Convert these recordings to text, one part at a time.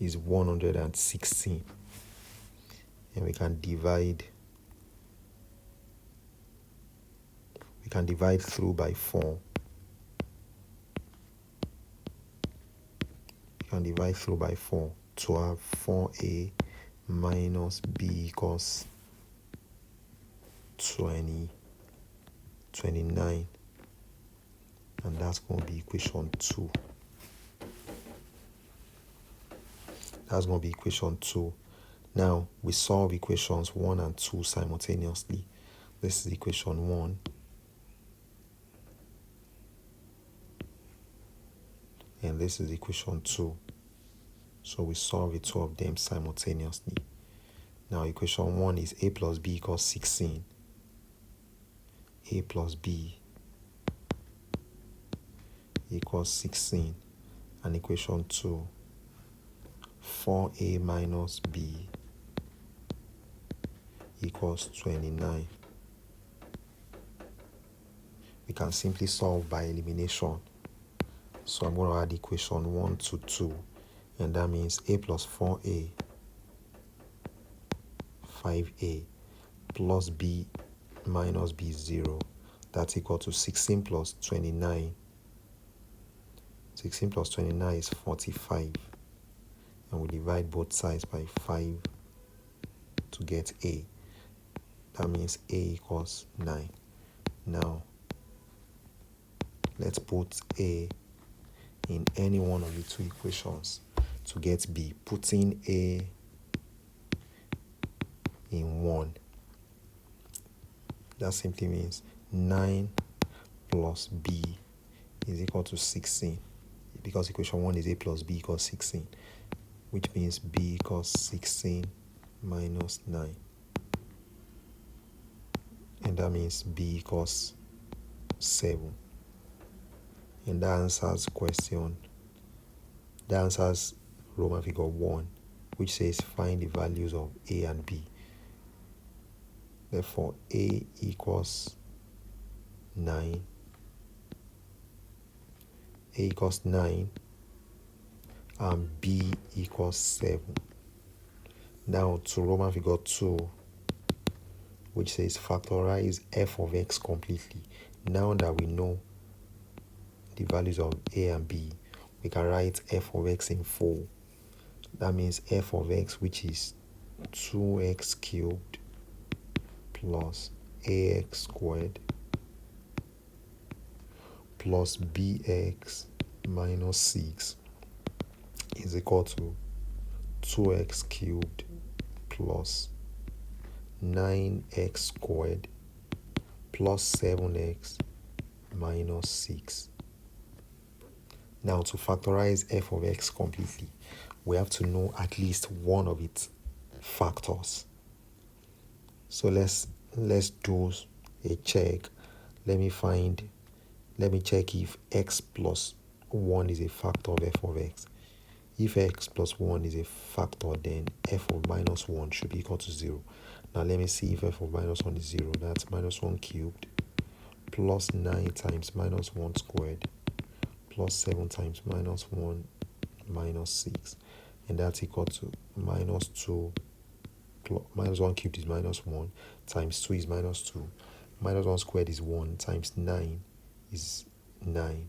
is 116. And we can divide through by 4. We can divide through by 4 to have 4a minus b equals 29. And that's going to be equation 2. That's going to be equation 2. Now, we solve equations 1 and 2 simultaneously. This is equation 1. And this is equation 2. So we solve the two of them simultaneously. Now, equation 1 is a plus b equals 16. A plus b equals 16. And equation 2, 4a minus b equals 29. We can simply solve by elimination. So I'm going to add equation 1 to 2. And that means a plus 4a, 5a, plus b minus b is 0. That's equal to 16 plus 29. 16 plus 29 is 45. And we divide both sides by 5 to get a. That means a equals 9. Now, let's put a in any one of the two equations to get b. Putting a in 1. That simply means 9 plus b is equal to 16. Because equation 1 is a plus b equals 16. Which means b equals 16 minus 9. And that means b equals 7. And that answers Roman figure 1, which says find the values of a and b. Therefore, a equals 9. A equals 9. And b equals 7. Now to Roman figure 2, which says factorize f of x completely. Now that we know the values of a and b, we can write f of x in full. That means f of x, which is 2x cubed plus ax squared plus bx minus 6 is equal to 2x cubed plus 9x squared plus 7x minus 6. Now, to factorize f of x completely, we have to know at least one of its factors. So let's do a check. Let me check if x plus 1 is a factor of f of x. If x plus 1 is a factor, then f of minus 1 should be equal to 0. Now let me see if f of minus 1 is 0. That's minus 1 cubed plus 9 times minus 1 squared plus 7 times minus 1 minus 6. And that's equal to minus 2. Minus 1 cubed is minus 1 times 2 is minus 2. Minus 1 squared is 1 times 9 is 9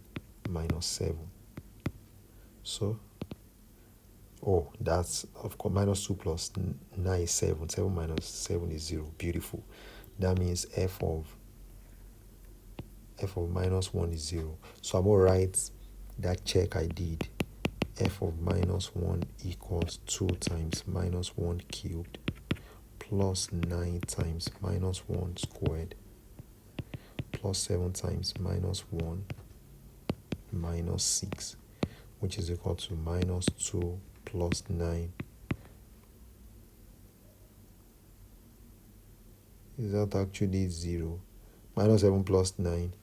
minus 7. So, that's, of course, minus 2 plus 9 is 7. 7 minus 7 is 0. Beautiful. That means f of minus 1 is 0. So I'm going to write that check I did. F of minus 1 equals 2 times minus 1 cubed plus 9 times minus 1 squared plus 7 times minus 1 minus 6, which is equal to minus 2 plus 9. Is that actually 0? Minus 7 plus 9.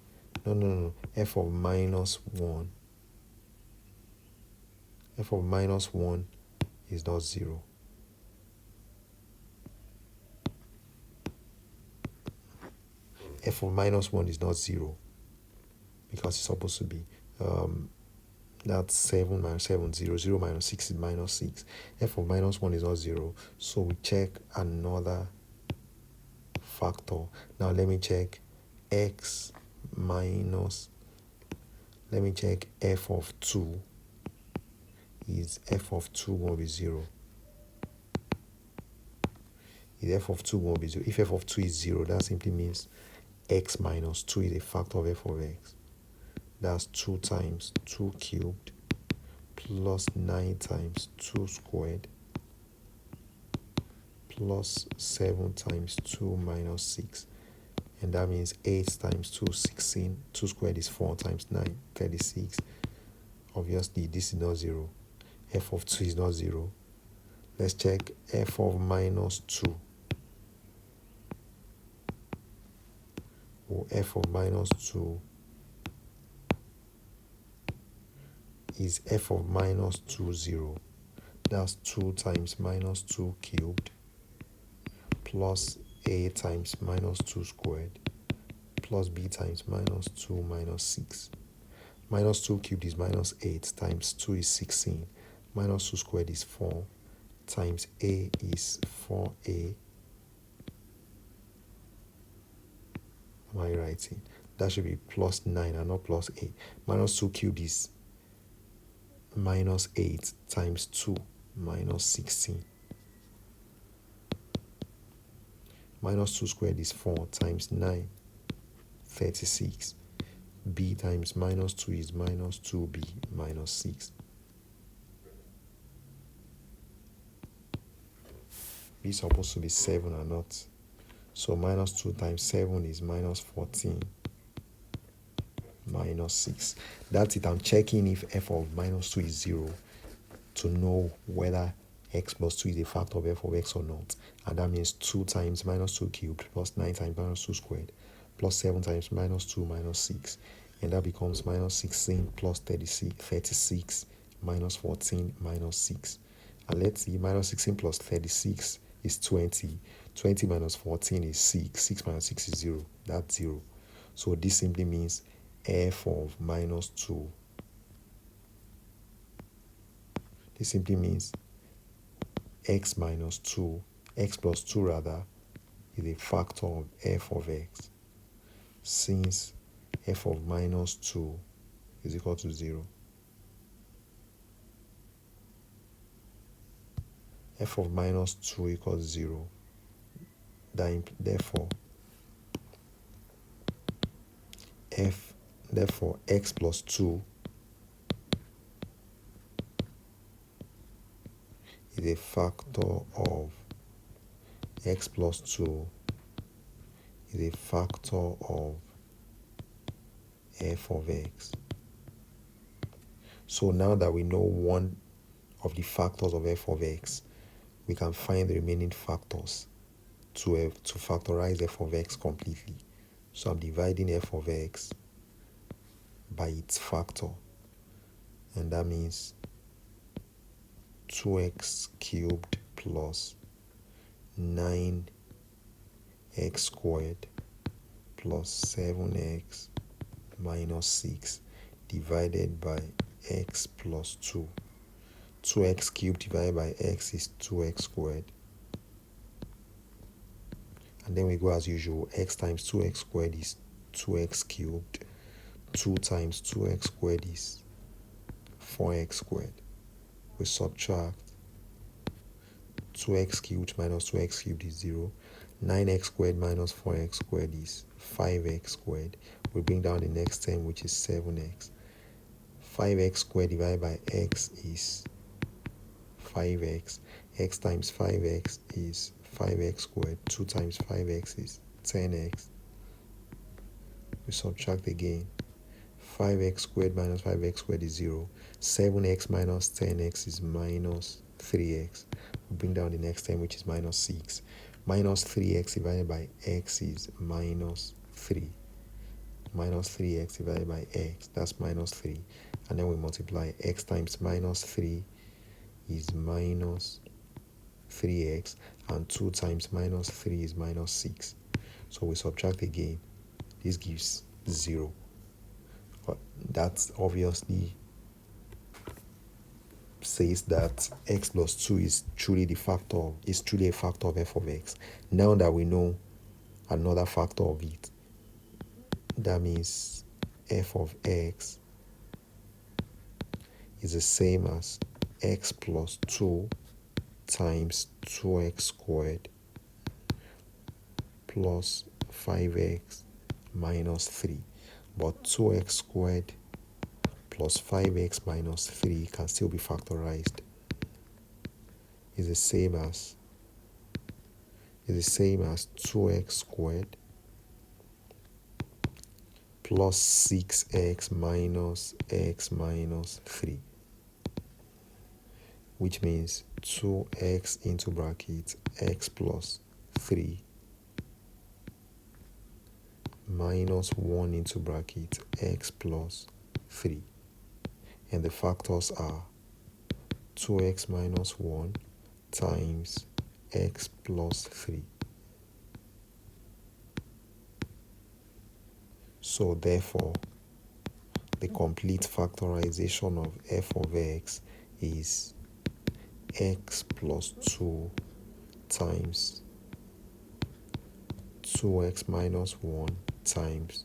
No. F of minus 1. F of minus 1 is not 0. F of minus 1 is not 0 because it's supposed to be That's 7 minus 7, 0. 0 minus 6 is minus 6. F of minus 1 is not 0. So we check another factor. Now let me check x minus, let me check f of 2. Is f of 2 going to be 0? Is f of 2 going to be 0? If f of 2 is 0, that simply means x minus 2 is a factor of f of x. That's 2 times 2 cubed plus 9 times 2 squared plus 7 times 2 minus 6. And that means 8 times 2, 16. 2 squared is 4 times 9, 36. Obviously, this is not 0. F of 2 is not 0. Let's check f of minus 2. Or f of minus 2 is f of minus 2, 0. That's 2 times minus 2 cubed plus a times minus 2 squared plus b times minus 2 minus 6. Minus 2 cubed is minus 8 times 2 is 16. Minus 2 squared is 4 times a is 4a. Am I writing? That should be plus 9 and not plus 8. Minus 2 cubed is minus 8 times 2 minus 16. Minus 2 squared is 4 times 9, 36. B times minus 2 is minus 2b minus 6. B is supposed to be 7 or not. So minus 2 times 7 is minus 14 minus 6. That's it. I'm checking if f of minus 2 is 0 to know whether x plus 2 is a factor of f of x or not. And that means 2 times minus 2 cubed plus 9 times minus 2 squared plus 7 times minus 2 minus 6. And that becomes minus 16 plus 36 minus 14 minus 6. And let's see, minus 16 plus 36 is 20. 20 minus 14 is 6. 6 minus 6 is 0. That's 0. So this simply means f of minus 2. This simply means x minus 2, x plus 2 rather, is a factor of f of x, since f of minus 2 is equal to 0. F of minus 2 equals 0. Therefore, x plus 2 is a factor of x plus 2 is a factor of f of x. So now that we know one of the factors of f of x, we can find the remaining factors to factorize f of x completely. So I'm dividing f of x by its factor, and that means 2x cubed plus 9x squared plus 7x minus 6 divided by x plus 2. 2x cubed divided by x is 2x squared. And then we go as usual. X times 2x squared is 2x cubed. 2 times 2x squared is 4x squared. We subtract 2x cubed minus 2x cubed is 0. 9x squared minus 4x squared is 5x squared. We bring down the next term, which is 7x. 5x squared divided by x is 5x. X times 5x is 5x squared. 2 times 5x is 10x. We subtract again. 5x squared minus 5x squared is 0. 7x minus 10x is minus 3x. We bring down the next term, which is minus 6. Minus 3x divided by x is minus 3. Minus 3x divided by x, that's minus 3. And then we multiply. X times minus 3 is minus 3x, and 2 times minus 3 is minus 6. So we subtract again. This gives 0. But that's obviously says that x plus 2 is truly a factor of f of x. Now that we know another factor of it, that means f of x is the same as x plus 2 times 2x squared plus 5x minus 3. But 2x squared plus 5x minus 3 can still be factorized. Is the same as 2x squared plus 6x minus x minus 3, which means 2x into bracket x plus 3 minus 1 into bracket x plus 3. And the factors are 2x minus 1 times x plus 3. So therefore, the complete factorization of f of x is x plus 2 times 2x minus 1 times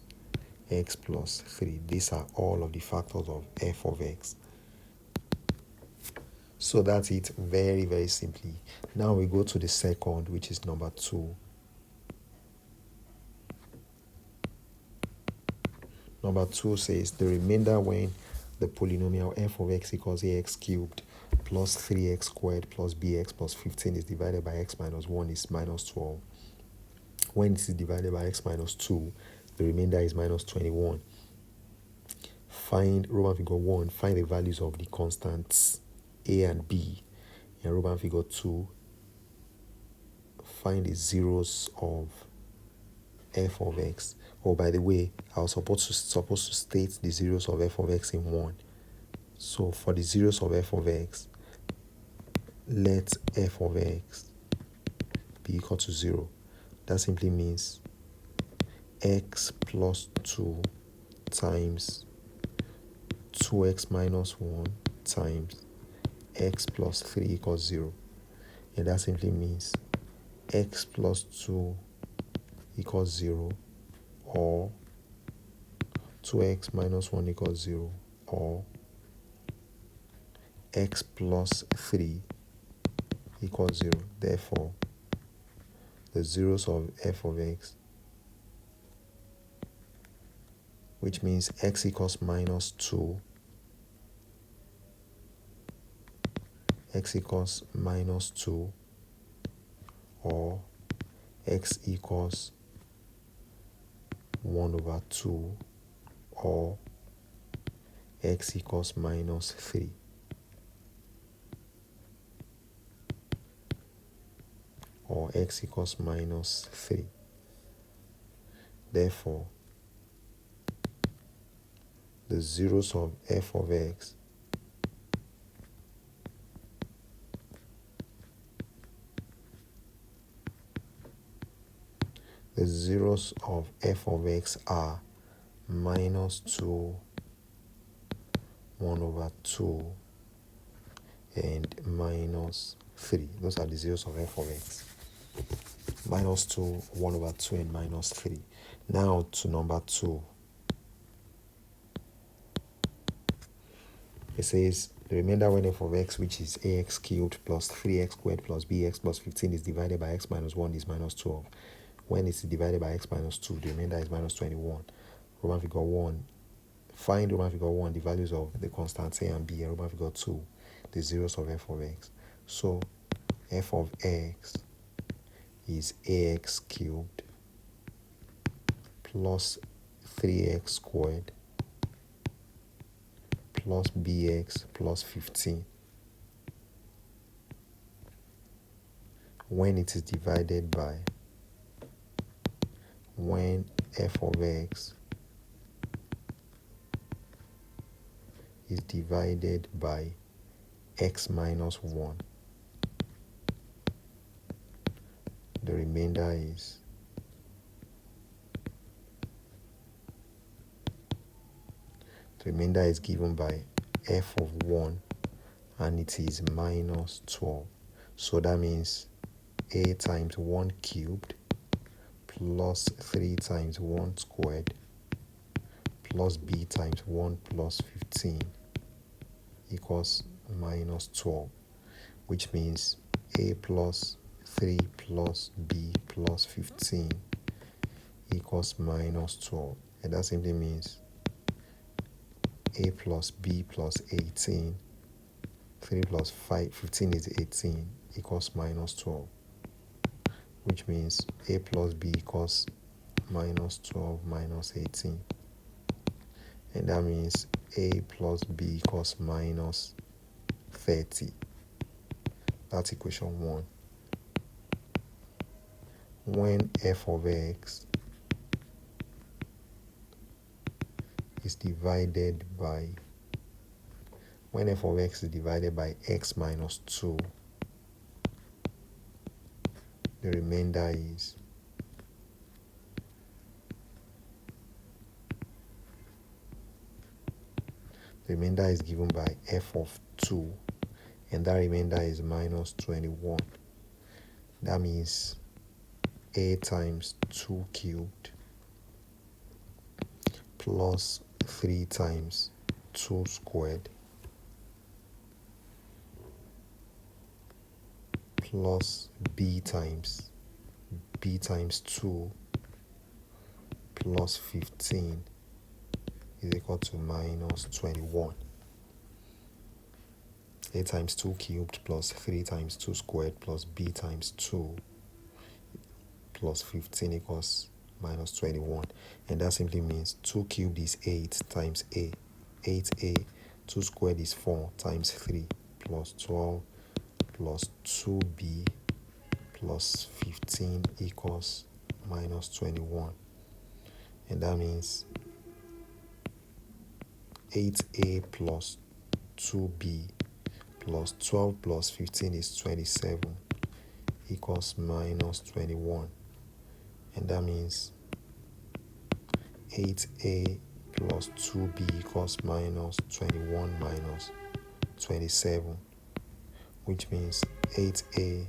x plus 3. These are all of the factors of f of x. So that's it, very, very simply. Now we go to the second, which is number 2. Number 2 says the remainder when the polynomial f of x equals ax cubed plus 3x squared plus bx plus 15 is divided by x minus 1 is minus 12. When it is divided by x minus 2, the remainder is minus 21. Find Roman figure 1, find the values of the constants a and b. In Roman figure 2, find the zeros of f of x. Oh, by the way, I was supposed to state the zeros of f of x in 1. So for the zeros of f of x, let f of x be equal to 0. That simply means x plus 2 times 2x minus 1 times x plus 3 equals 0. And that simply means x plus 2 equals 0, or 2x minus 1 equals 0, or x plus 3 equals 0. Therefore, the zeros of f of x, which means x equals minus 2, x equals minus 2, or x equals 1 over 2, or x equals minus 3. Or x equals minus 3. Therefore, the zeros of f of x are minus 2, 1 over 2, and minus 3. Those are the zeros of f of x. Minus 2, 1 over 2, and minus 3. Now to number 2. It says the remainder when f of x, which is ax cubed plus 3x squared plus bx plus 15 is divided by x minus 1 is minus 12. When it's divided by x minus 2, the remainder is minus 21. Roman figure 1. Find Roman figure 1 the values of the constants a and b, and Roman figure 2 the zeros of f of x. So f of x is ax cubed plus 3x squared plus bx plus 15 when it is divided by, when f of x is divided by x minus 1, the remainder is given by f of 1 and it is minus 12. So that means a times 1 cubed plus 3 times 1 squared plus b times 1 plus 15 equals minus 12, which means a plus 3 plus b plus 15 equals minus 12. And that simply means a plus b plus 18, 3 plus 5, 15 is 18, equals minus 12, which means a plus b equals minus 12 minus 18. And that means a plus b equals minus 30. That's equation 1. When f of x is divided by x minus 2, the remainder is given by f of 2, and that remainder is minus 21. That means a times 2 cubed plus 3 times 2 squared plus b times 2 plus 15 is equal to minus 21. A times 2 cubed plus 3 times 2 squared plus b times 2 plus 15 equals minus 21. And that simply means 2 cubed is 8 times a, 8a, 2 squared is 4 times 3 plus 12 plus 2b plus 15 equals minus 21. And that means 8a plus 2b plus 12 plus 15 is 27 equals minus 21. And that means 8a plus 2b equals minus 21 minus 27, which means 8a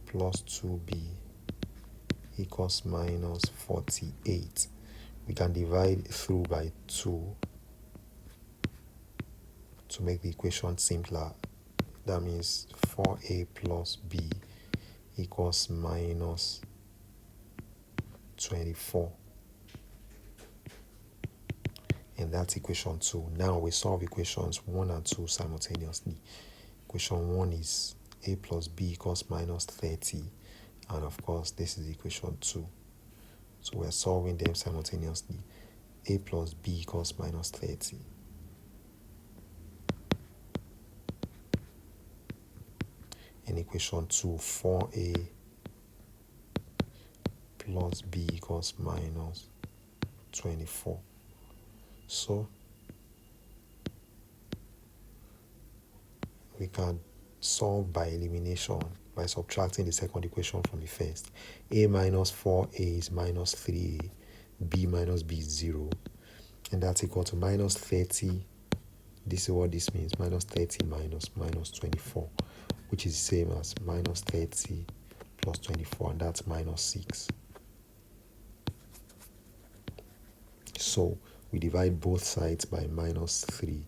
plus 2b equals minus 48. We can divide through by 2 to make the equation simpler. That means 4a plus b equals minus 24. And that's equation 2. Now we solve equations 1 and 2 simultaneously. Equation 1 is a plus b equals minus 30. And of course, this is equation 2. So we're solving them simultaneously. A plus b equals minus 30. In equation 2, 4a plus b equals minus 24. So we can solve by elimination by subtracting the second equation from the first. A minus 4a is minus 3a, b minus b is 0, and that's equal to minus 30. This is what this means, minus 30 minus 24, which is the same as minus 30 plus 24, and that's minus 6. So we divide both sides by minus 3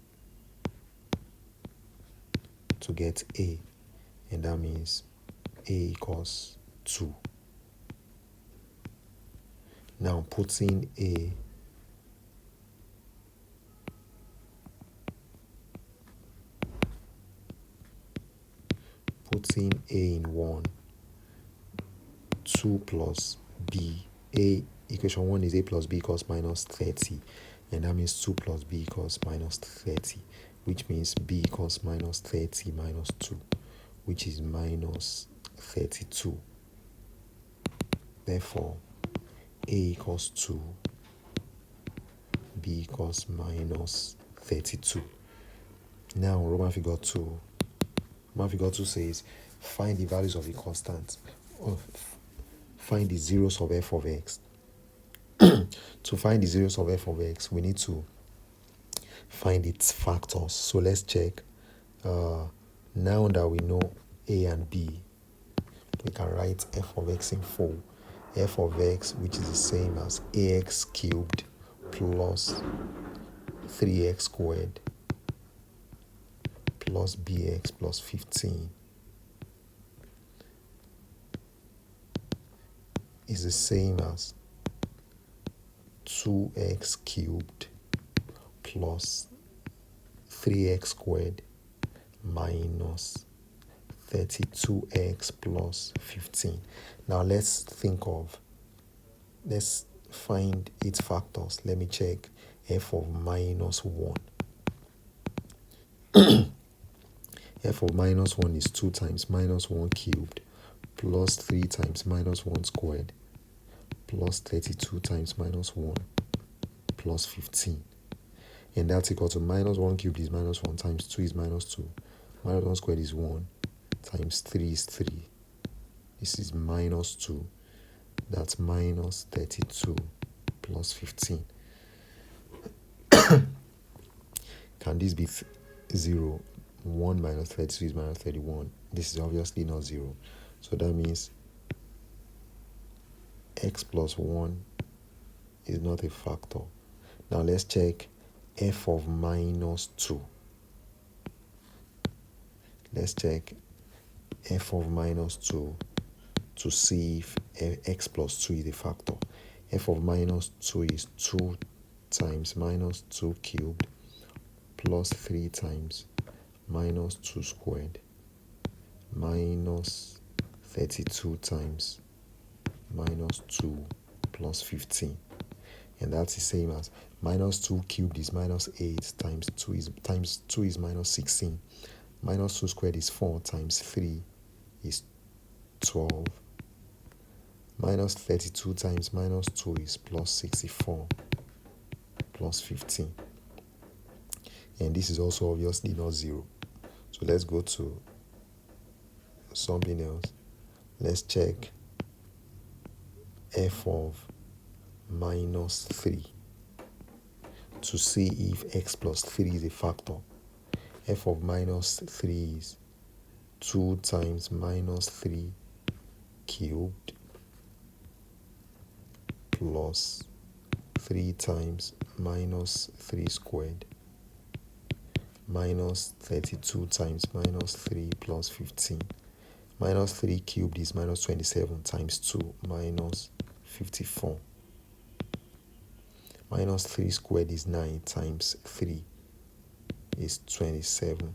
to get a, and that means a equals 2. Now putting a in 1, 2 plus b, equation 1 is a plus b equals minus 30, and that means 2 plus b equals minus 30, which means b equals minus 30 minus 2, which is minus 32. Therefore, a equals 2, b equals minus 32. Now, Roman figure 2. Roman figure 2 says, find the values of a constant. Find the zeros of f of x. To find the zeros of f of x, we need to find its factors. So let's check Now that we know a and b, we can write f of x in full. F of x, which is the same as ax cubed plus 3x squared plus bx plus 15 is the same as 2x cubed plus 3x squared minus 32x plus 15. Now let's find its factors. Let me check f of minus 1. F of minus 1 is 2 times minus 1 cubed plus 3 times minus 1 squared plus 32 times minus 1 plus 15. And that's equal to minus 1 cubed is minus 1 times 2 is minus 2. Minus 1 squared is 1 times 3 is 3. This is minus 2. That's minus 32 plus 15. Can this be 0? 1 minus 32 is minus 31. This is obviously not 0. So that means x plus 1 is not a factor. Now let's check f of minus 2. Let's check f of minus 2 to see if x plus 2 is a factor. F of minus 2 is 2 times minus 2 cubed plus 3 times minus 2 squared minus 32 times minus 2 plus 15. And that's the same as minus 2 cubed is minus 8 times 2 is minus 16. Minus 2 squared is 4 times 3 is 12. Minus 32 times minus 2 is plus 64 plus 15. And this is also obviously not 0. So let's go to something else. Let's check f of minus 3 to see if x plus 3 is a factor. F of minus 3 is 2 times minus 3 cubed plus 3 times minus 3 squared minus 32 times minus 3 plus 15. Minus 3 cubed is minus 27 times 2 minus 54. Minus 3 squared is 9 times 3 is 27.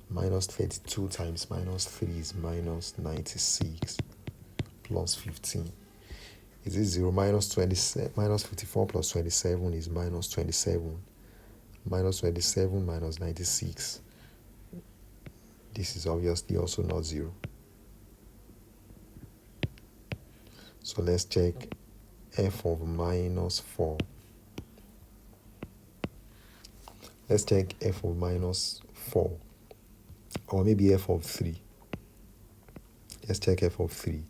Minus 32 times minus 3 is minus 96 plus 15. Is it 0? Minus 54 plus 27 is minus 27. Minus 27 minus 96. This is obviously also not 0. So let's check f of minus 4. Let's check f of minus 4. Or maybe f of 3. Let's check f of 3.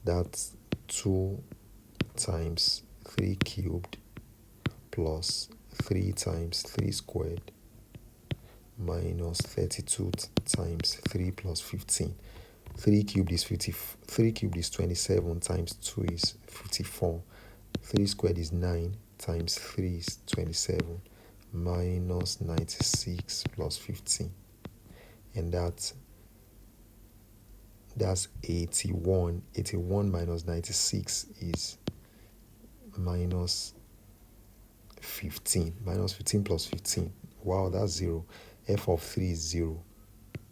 That's 2 times 3 cubed plus 3 times 3 squared minus 32 times 3 plus 15. 3 cubed is 3 cubed is 27 times 2 is 54. 3 squared is 9 times 3 is 27 minus 96 plus 15. And that's 81. 81 minus 96 is minus 15. Minus 15 plus 15. Wow, that's 0. F of 3 is 0.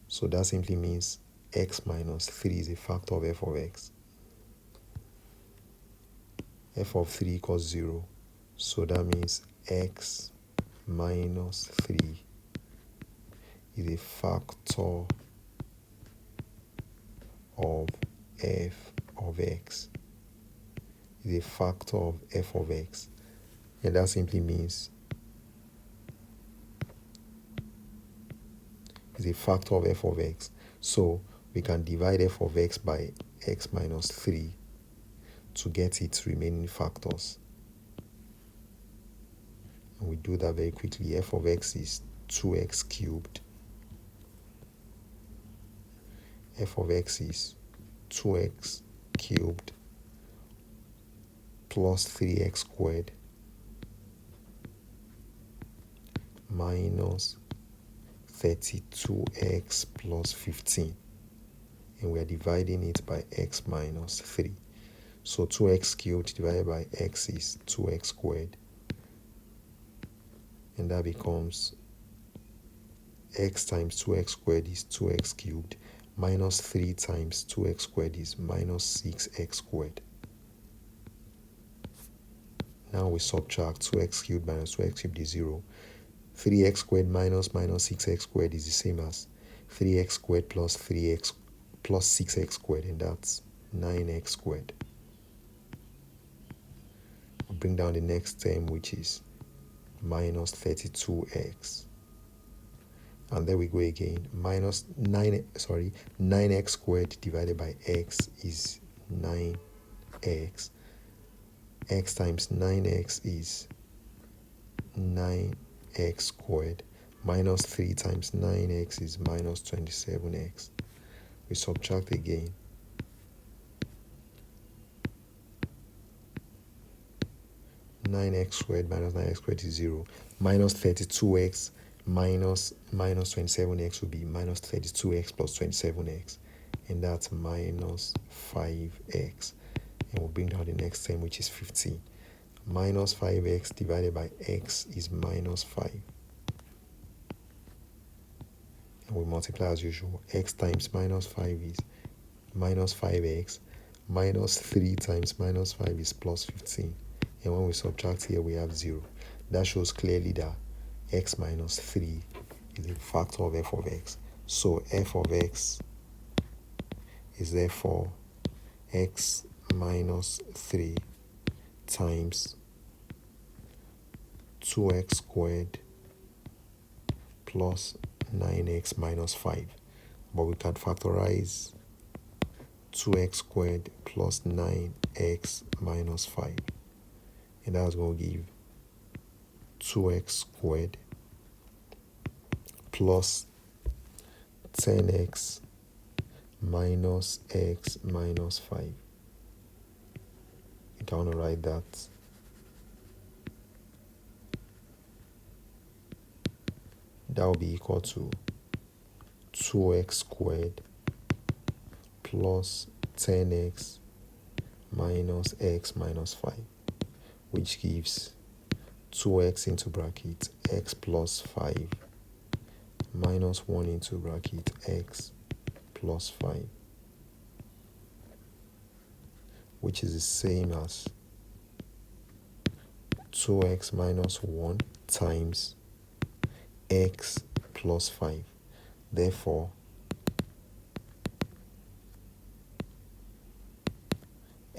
So that simply means x minus 3 is a factor of f of x. F of 3 equals 0. So that means x minus 3 is a factor of f of x. Is a factor of f of x. And that simply means is a factor of f of x. So we can divide f of x by x minus 3 to get its remaining factors. And we do that very quickly. F of x is 2x cubed f of x is 2x cubed plus 3x squared minus 32x plus 15, and we are dividing it by x minus 3. So 2x cubed divided by x is 2x squared, and that becomes x times 2x squared is 2x cubed minus 3 times 2x squared is minus 6x squared. Now we subtract 2x cubed minus 2x cubed is 0. 3x squared minus 6x squared is the same as 3x squared plus 3x plus 6x squared, and that's 9x squared. We'll bring down the next term, which is minus 32x. And there we go again. 9x squared divided by x is 9x. X times 9x is 9x squared. Minus 3 times 9x is minus 27x. We subtract again. Nine x squared minus 9x squared is 0. Minus 32x minus 27x will be minus 32x plus 27x, and that's minus 5x. And we'll bring down the next term, which is 15. Minus 5x divided by x is minus 5. And we multiply as usual. X times minus 5 is minus 5x. Minus 3 times minus 5 is plus 15. And when we subtract here, we have 0. That shows clearly that x minus 3 is a factor of f of x. So f of x is therefore x minus 3 times 2x squared plus 9x minus 5. But we can factorize 2x squared plus 9x minus 5. And that's going to give 2x squared plus 10x minus x minus 5. You don't want to write that. That will be equal to 2x squared plus 10x minus x minus 5, which gives 2x into bracket x plus 5 minus 1 into bracket x plus 5, which is the same as 2x minus 1 times x plus 5. Therefore,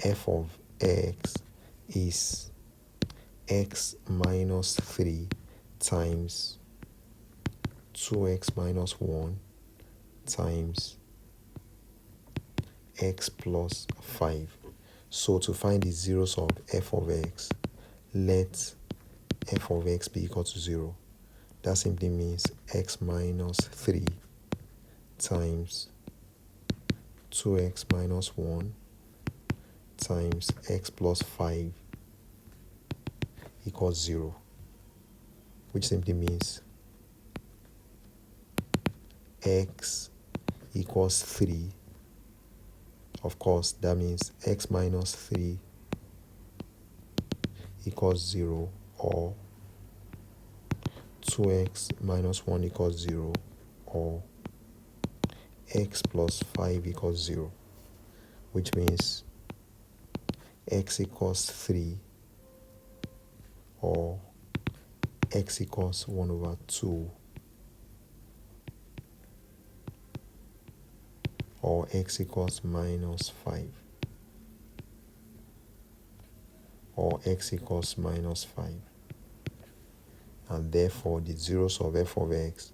f of x is x minus 3 times 2x minus 1 times x plus 5. So to find the zeros of f of x, let f of x be equal to 0. That simply means x minus 3 times 2x minus 1 times x plus 5 equals 0, which simply means x equals 3. Of course, that means x minus 3 equals 0, or 2x minus 1 equals 0, or x plus 5 equals 0, which means x equals 3, or x equals 1 over 2, or x equals minus 5, or x equals minus 5. And therefore the zeros of f of x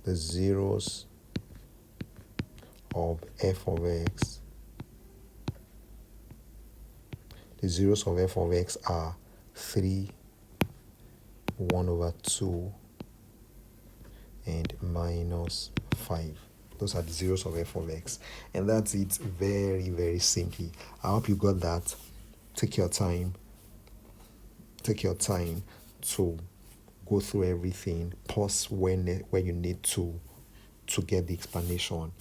the zeros of f of x the zeros of f of x are 3, 1 over 2 and minus 5. Those are the zeros of f of x. And that's it, very, very simply. I hope you got that. Take your time. Take your time to go through everything. Pause when you need to get the explanation.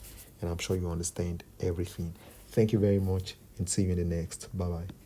And I'm sure you understand everything. Thank you very much and see you in the next. Bye-bye.